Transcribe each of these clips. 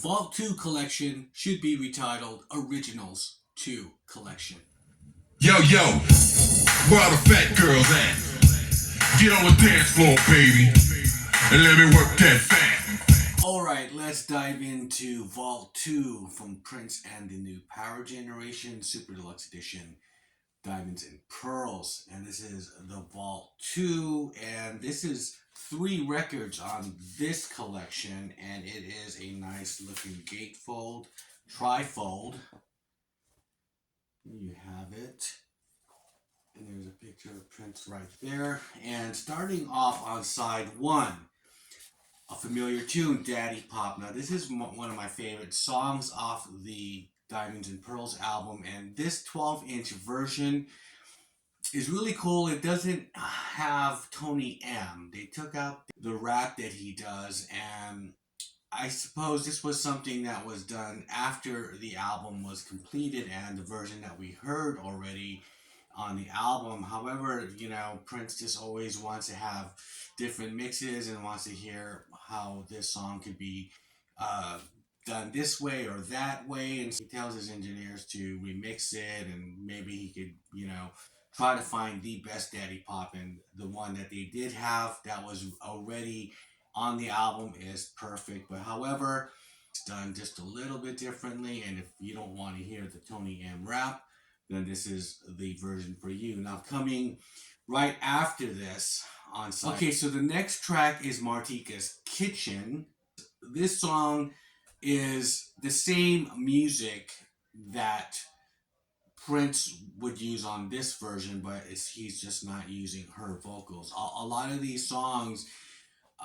Vault 2 collection should be retitled Originals 2 collection. Yo, where all the fat girls at? Get on the dance floor, baby, and let me work that fat. Alright, let's dive into Vault 2 from Prince and the New Power Generation Super Deluxe Edition, Diamonds and Pearls. And this is the Vault 2, and this is 3 records on this collection, and it is a nice looking gatefold, trifold. You have it. And there's a picture of Prince right there. And starting off on side 1, a familiar tune, Daddy Pop. Now this is one of my favorite songs off the Diamonds and Pearls album, and this 12-inch version is really cool. It doesn't have Tony M. They took out the rap that he does, and I suppose this was something that was done after the album was completed and the version that we heard already on the album. However, you know, Prince just always wants to have different mixes and wants to hear how this song could be done this way or that way, and he tells his engineers to remix it, and maybe he could, you know, try to find the best Daddy Pop, and the one that they did have that was already on the album is perfect. But however, it's done just a little bit differently, and if you don't want to hear the Tony M rap, then this is the version for you. Now coming right after this on side. Okay, so the next track is Martika's Kitchen. This song is the same music that Prince would use on this version, but he's just not using her vocals. A lot of these songs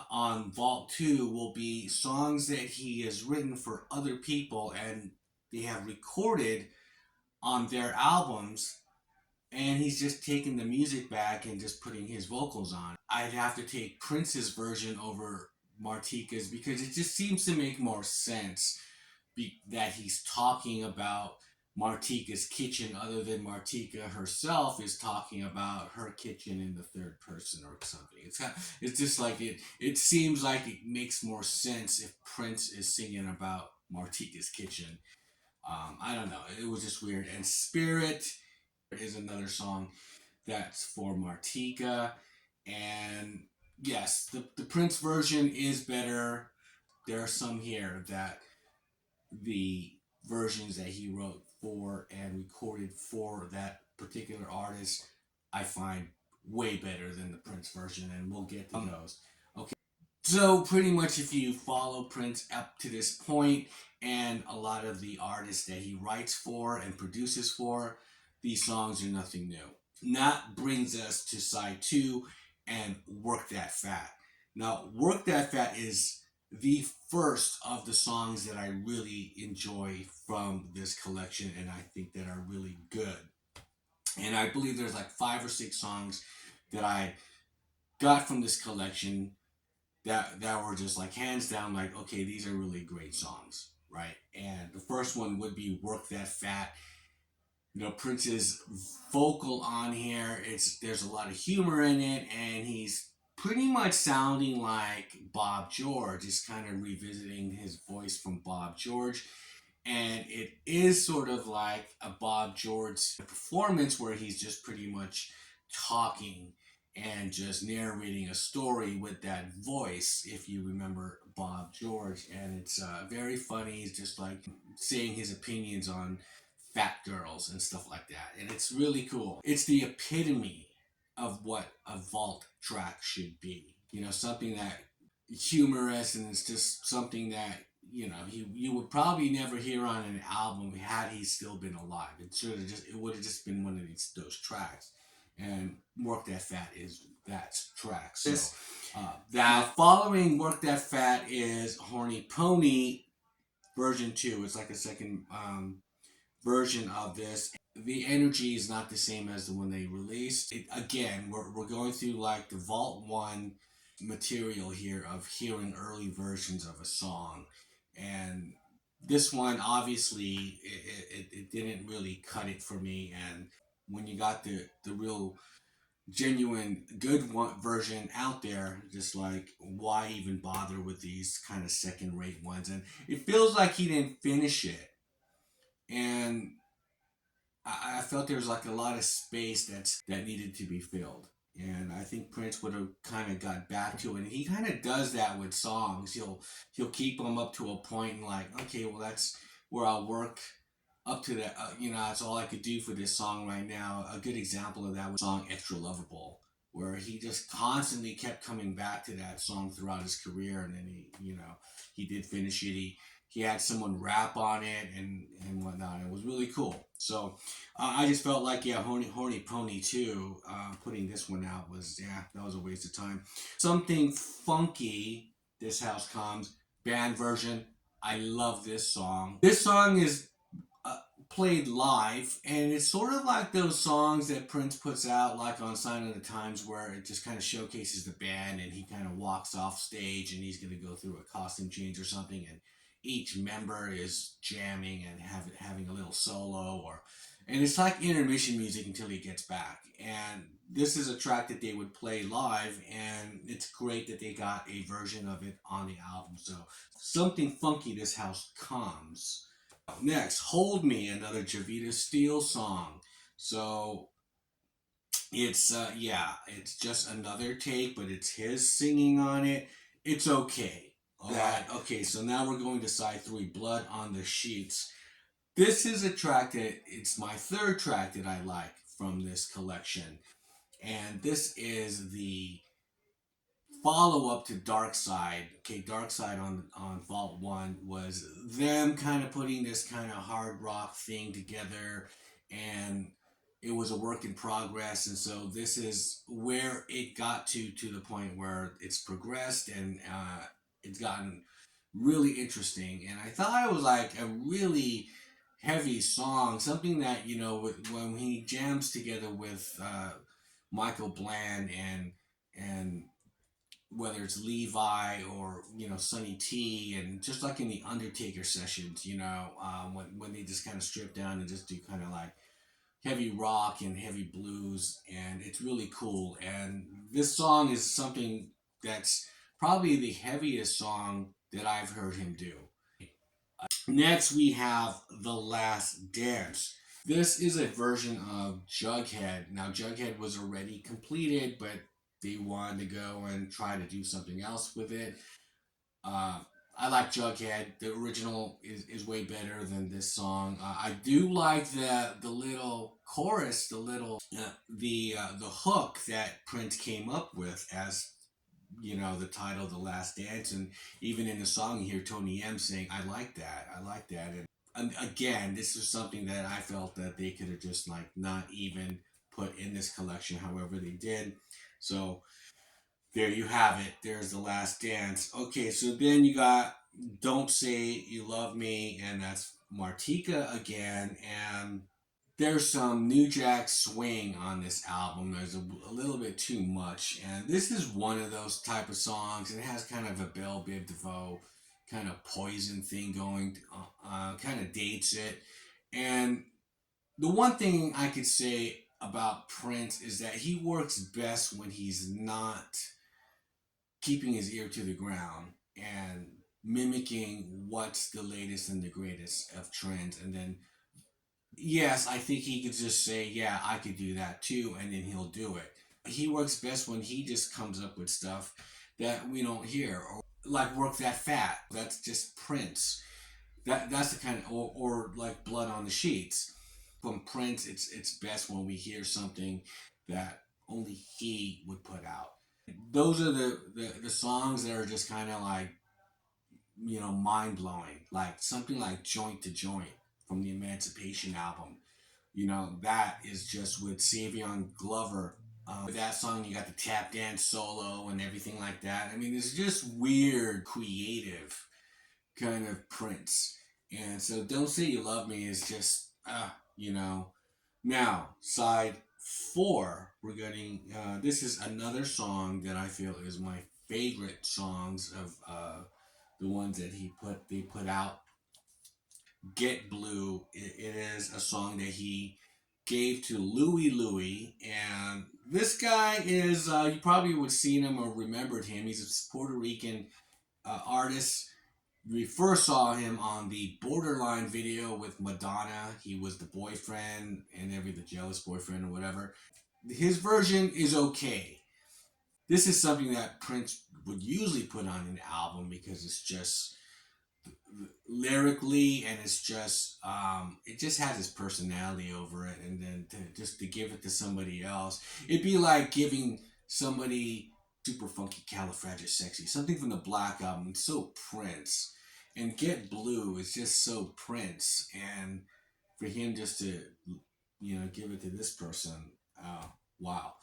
on Vault 2 will be songs that he has written for other people and they have recorded on their albums, and he's just taking the music back and just putting his vocals on. I'd have to take Prince's version over Martika's because it just seems to make more sense that he's talking about Martika's kitchen other than Martika herself is talking about her kitchen in the third person or something. It's just like it seems like it makes more sense if Prince is singing about Martika's kitchen. I don't know. It was just weird. And Spirit is another song that's for Martika. And yes, the Prince version is better. There are some here that the versions that he wrote for and recorded for that particular artist I find way better than the Prince version, and we'll get to those. Okay, so pretty much if you follow Prince up to this point and a lot of the artists that he writes for and produces for, these songs are nothing new. And that brings us to side 2 and Work That Fat. Now, Work That Fat is the first of the songs that I really enjoy from this collection, and I think that are really good. And I believe there's like 5 or 6 songs that I got from this collection that were just like hands down like, okay, these are really great songs, right? And the first one would be Work That Fat. You know, Prince's vocal on here, there's a lot of humor in it, and he's pretty much sounding like Bob George. He's kind of revisiting his voice from Bob George, and it is sort of like a Bob George performance where he's just pretty much talking and just narrating a story with that voice, if you remember Bob George. And it's very funny. He's just like saying his opinions on fat girls and stuff like that, and it's really cool. It's the epitome of what a vault track should be. You know, something that humorous, and it's just something that, you know, you would probably never hear on an album had he still been alive. It would have just been one of those tracks. And Work That Fat is that track. So that following Work That Fat is Horny Pony version 2. It's like a second version of this. The energy is not the same as the one they released. Again, we're going through like the Vault 1 material here of hearing early versions of a song. And this one, obviously, it didn't really cut it for me. And when you got the real genuine good one version out there. Just like, why even bother with these kind of second rate ones? And it feels like he didn't finish it. And I felt there was like a lot of space that needed to be filled. And I think Prince would have kind of got back to it. And he kind of does that with songs. He'll keep them up to a point and like, okay, well that's where I'll work up to that. That's all I could do for this song right now. A good example of that was the song "Extra Lovable," where he just constantly kept coming back to that song throughout his career. And then he did finish it. He had someone rap on it and whatnot. It was really cool. So I just felt like, yeah, Horny Pony too. Putting this one out was, yeah, that was a waste of time. Something funky. This house comes band version. I love this song. This song is played live, and it's sort of like those songs that Prince puts out, like on Sign of the Times, where it just kind of showcases the band, and he kind of walks off stage, and he's going to go through a costume change or something, and each member is jamming and having a little solo, and it's like intermission music until he gets back. And this is a track that they would play live, and it's great that they got a version of it on the album. So something funky, this house comes. Next, Hold Me, another Javita Steele song. So it's just another take, but it's his singing on it. It's okay. Alright, okay, so now we're going to side 3, Blood on the Sheets. This is a track that it's my third track that I like from this collection. And this is the follow up to Dark Side. Okay, Dark Side on Vault 1 was them kind of putting this kind of hard rock thing together, and it was a work in progress. And so this is where it got to the point where it's progressed, and it's gotten really interesting. And I thought it was like a really heavy song, something that, when he jams together with Michael Bland and whether it's Levi or Sonny T, and just like in the Undertaker sessions, when they just kind of strip down and just do kind of like heavy rock and heavy blues, and it's really cool. And this song is something that's probably the heaviest song that I've heard him do. Next, we have The Last Dance. This is a version of Jughead. Now, Jughead was already completed, but they wanted to go and try to do something else with it. Uh, I like Jughead. The original is way better than this song. I do like the little chorus, the hook that Prince came up with as the title, The Last Dance, and even in the song you hear Tony M saying, I like that, and again, this is something that I felt that they could have just like not even put in this collection, however they did. So there you have it. There's The Last Dance. Okay, so then you got Don't Say You Love Me, and that's Martika again, and there's some New Jack Swing on this album. There's a little bit too much, and this is one of those type of songs. And it has kind of a Belle Biv DeVoe kind of Poison thing going, kind of dates it. And the one thing I could say about Prince is that he works best when he's not keeping his ear to the ground and mimicking what's the latest and the greatest of trends, and then yes, I think he could just say, yeah, I could do that too, and then he'll do it. He works best when he just comes up with stuff that we don't hear, or like Work That Fat. That's just Prince. That's the kind of, or like Blood on the Sheets. From Prince, it's best when we hear something that only he would put out. Those are the songs that are just kind of like, mind blowing. Like something like Joint to Joint from the Emancipation album. That is just with Savion Glover. With that song, you got the tap dance solo and everything like that. I mean, it's just weird, creative kind of Prince. And so Don't Say You Love Me is just, you know. Now, side 4, we're getting, this is another song that I feel is my favorite songs of the ones that they put out. Get Blue. It is a song that he gave to Louie Louie, and this guy is you probably would have seen him or remembered him. He's a Puerto Rican artist. We first saw him on the Borderline video with Madonna. He was the boyfriend and the jealous boyfriend or whatever. His version is okay. This is something that Prince would usually put on an album because it's just lyrically and it's just it just has his personality over it, and then just to give it to somebody else, it'd be like giving somebody super funky califragisexy, something from the Black Album. It's so Prince, and Get Blue is just so Prince, and for him just to give it to this person, wow.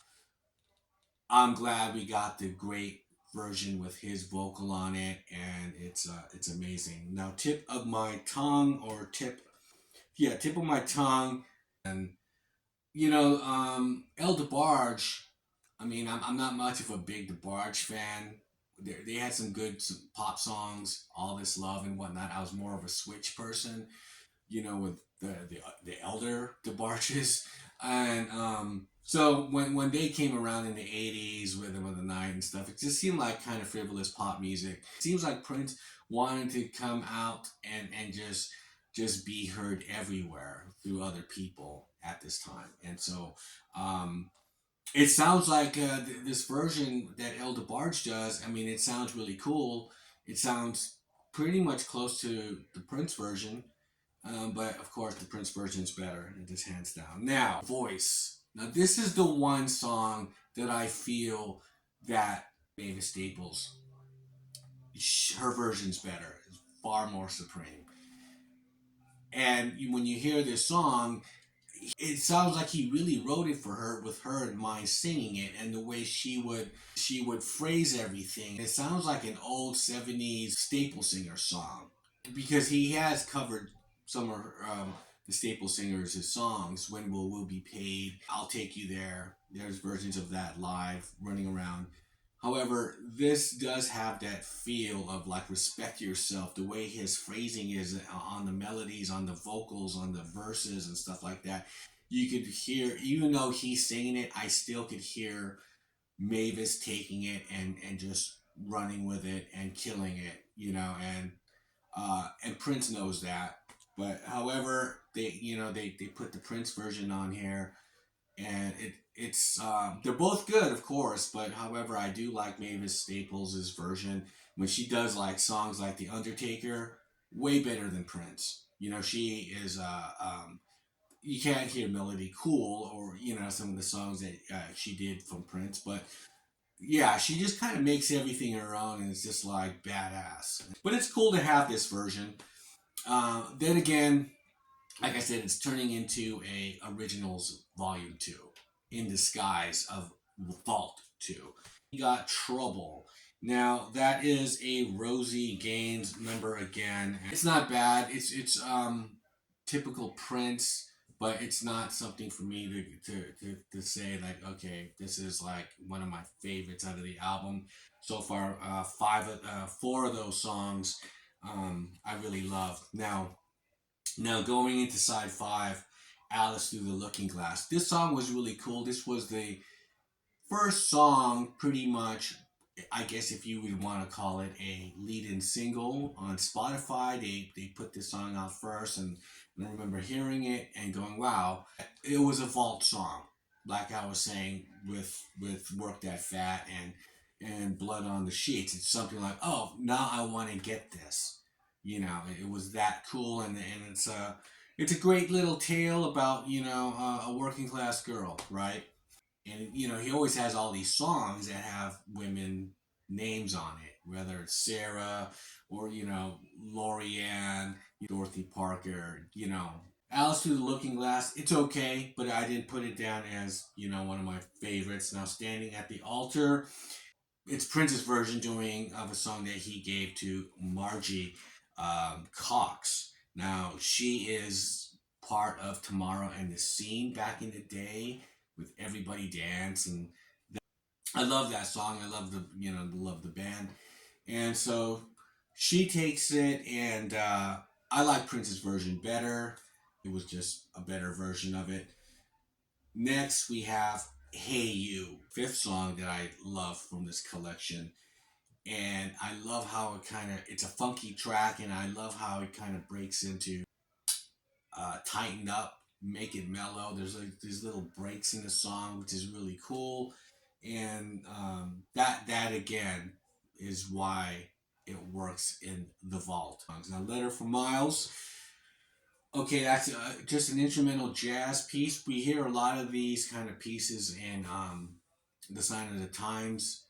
I'm glad we got the great version with his vocal on it, and it's amazing. Now, tip of my tongue, or tip of my tongue, and El DeBarge. I mean, I'm not much of a big DeBarge fan. They had some pop songs, All This Love and whatnot. I was more of a Switch person, with the elder DeBarges, and so when they came around in the '80s, Rhythm of the Night and stuff, it just seemed like kind of frivolous pop music. It seems like Prince wanted to come out and just be heard everywhere through other people at this time, and so it sounds like this version that El DeBarge does. I mean, it sounds really cool. It sounds pretty much close to the Prince version, but of course, the Prince version is better, and just hands down. Now, voice. Now, this is the one song that I feel that Mavis Staples, her version's better, it's far more supreme. And when you hear this song, it sounds like he really wrote it for her, with her in mind singing it, and the way she would phrase everything. It sounds like an old '70s staple singer song, because he has covered some of the staple singers' his songs. When Will We Be Paid? I'll Take You There. There's versions of that live running around. However, this does have that feel of like Respect Yourself, the way his phrasing is on the melodies, on the vocals, on the verses and stuff like that. You could hear, even though he's singing it, I still could hear Mavis taking it and just running with it and killing it, and Prince knows that. But however, they put the Prince version on here, and it's they're both good, of course. But however, I do like Mavis Staples' version when she does like songs like The Undertaker, way better than Prince. She is you can't hear Melody Cool, or some of the songs that she did from Prince, but yeah, she just kind of makes everything her own, and it's just like badass. But it's cool to have this version. Then again, like I said, it's turning into a Originals Volume 2 in disguise of Vault 2. We got Trouble. Now that is a Rosie Gaines number again. It's not bad. It's typical Prince, but it's not something for me to say like, okay, this is like one of my favorites out of the album so far. Four of those songs I really love. Now going into side 5, Alice Through the Looking Glass. This song was really cool. This was the first song, pretty much, I guess if you would want to call it a lead-in single on Spotify. They put this song out first, and I remember hearing it and going, wow, it was a vault song. Like I was saying, with Work That Fat and Blood on the Sheets. It's something like, oh, now I want to get this. It was that cool, and it's a great little tale about a working class girl, right? And he always has all these songs that have women names on it, whether it's Sarah or Lorianne, Dorothy Parker. Alice Through the Looking Glass. It's okay, but I didn't put it down as one of my favorites. Now, Standing at the Altar. It's Prince's version of a song that he gave to Margie Cox. Now, she is part of Tomorrow and the Scene back in the day with Everybody Dance, and I love that song. I love the band, and so she takes it, and I like Prince's version better. It was just a better version of it. Next, we have Hey You, fifth song that I love from this collection. And I love how it's a funky track, and I love how it kind of breaks into tighten up, make it mellow. There's like these little breaks in the song, which is really cool. And that again is why it works in the vault. Now, Letter from Miles. Okay, that's just an instrumental jazz piece. We hear a lot of these kind of pieces in the Sign of the Times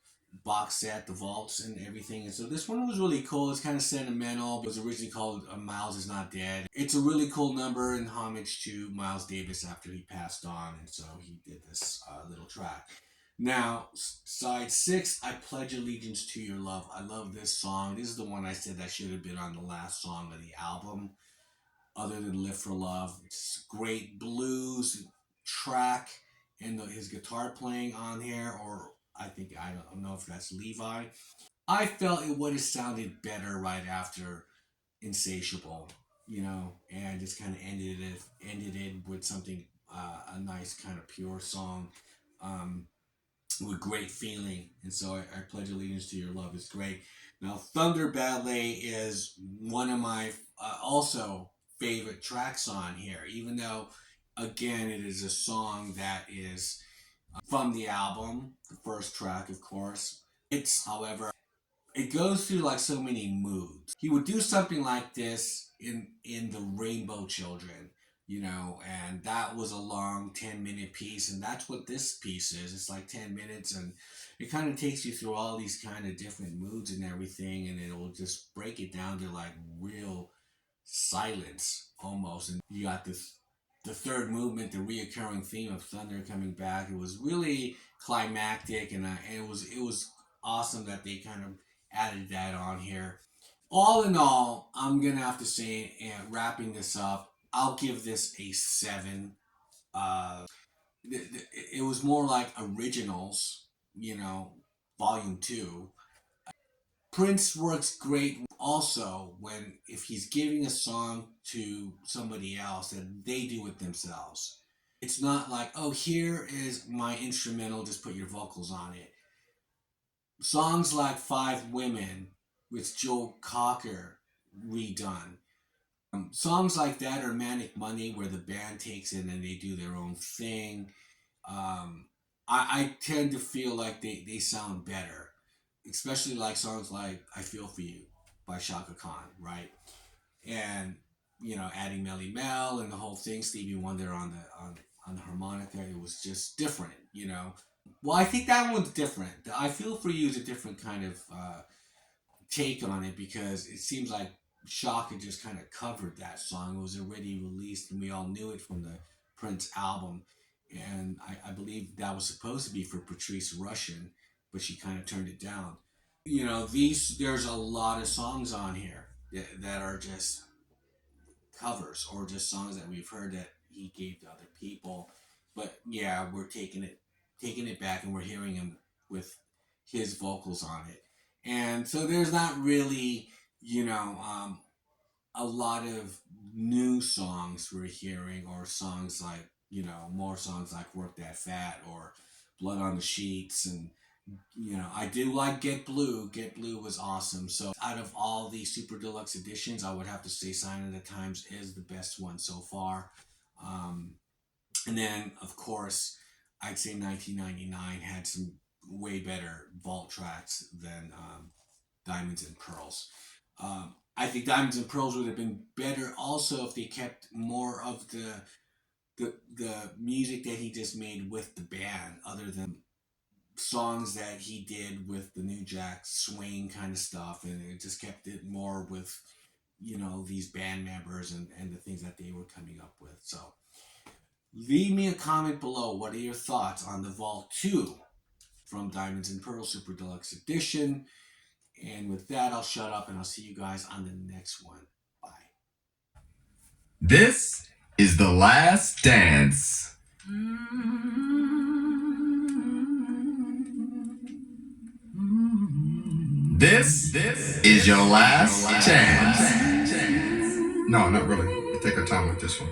box set, the vaults and everything. And so this one was really cool. It's kind of sentimental. It was originally called Miles Is Not Dead. It's a really cool number in homage to Miles Davis after he passed on. And so he did this little track. Now, side 6, I Pledge Allegiance to Your Love. I love this song. This is the one I said that should have been on the last song of the album, other than Live for Love. It's great blues track, and his guitar playing on here, or I don't know if that's Levi. I felt it would have sounded better right after Insatiable, and just kind of ended it with something, a nice kind of pure song. With great feeling. And so I Pledge Allegiance to Your Love is great. Now, Thunder Ballet is one of my also favorite tracks on here, even though, again, it is a song that is from the album, the first track, of course. However, it goes through like so many moods. He would do something like this in the Rainbow Children, and that was a long 10-minute piece, and that's what this piece is. It's like 10 minutes, and it kind of takes you through all these kind of different moods and everything, and it will just break it down to like real silence almost. And you got the third movement, the reoccurring theme of thunder coming back. It was really climactic, and it was awesome that they kind of added that on here. All in all, I'm gonna have to say, and wrapping this up, I'll give this a 7. It was more like originals, volume 2. Prince works great also if he's giving a song to somebody else, that they do it themselves. It's not like, oh, here is my instrumental, just put your vocals on it. Songs like Five Women with Joe Cocker redone. Songs like that, or Manic Monday, where the band takes it and they do their own thing. I tend to feel like they sound better, especially like songs like I Feel For You by Shaka Khan, right? And, adding Melly Mel and the whole thing, Stevie Wonder on the harmonica, it was just different, Well, I think that one's different. The I Feel For You is a different kind of take on it, because it seems like Shaka just kind of covered that song. It was already released, and we all knew it from the Prince album. And I believe that was supposed to be for Patrice Rushen, but she kind of turned it down. There's a lot of songs on here that are just covers, or just songs that we've heard that he gave to other people. But yeah, we're taking it back, and we're hearing him with his vocals on it. And so there's not really, a lot of new songs we're hearing, or songs like, more songs like Work That Fat or Blood on the Sheets. And, I do like Get Blue. Get Blue was awesome. So out of all the Super Deluxe editions, I would have to say Sign of the Times is the best one so far. And then, of course, I'd say 1999 had some way better vault tracks than Diamonds and Pearls. I think Diamonds and Pearls would have been better also if they kept more of the music that he just made with the band, other than songs that he did with the New Jack Swing kind of stuff, and it just kept it more with, these band members and the things that they were coming up with. So leave me a comment below. What are your thoughts on the Vault 2 from Diamonds and Pearls Super Deluxe Edition? And with that, I'll shut up, and I'll see you guys on the next one. Bye. This is The Last Dance. This is your last chance. No, not really. You take our time with this one.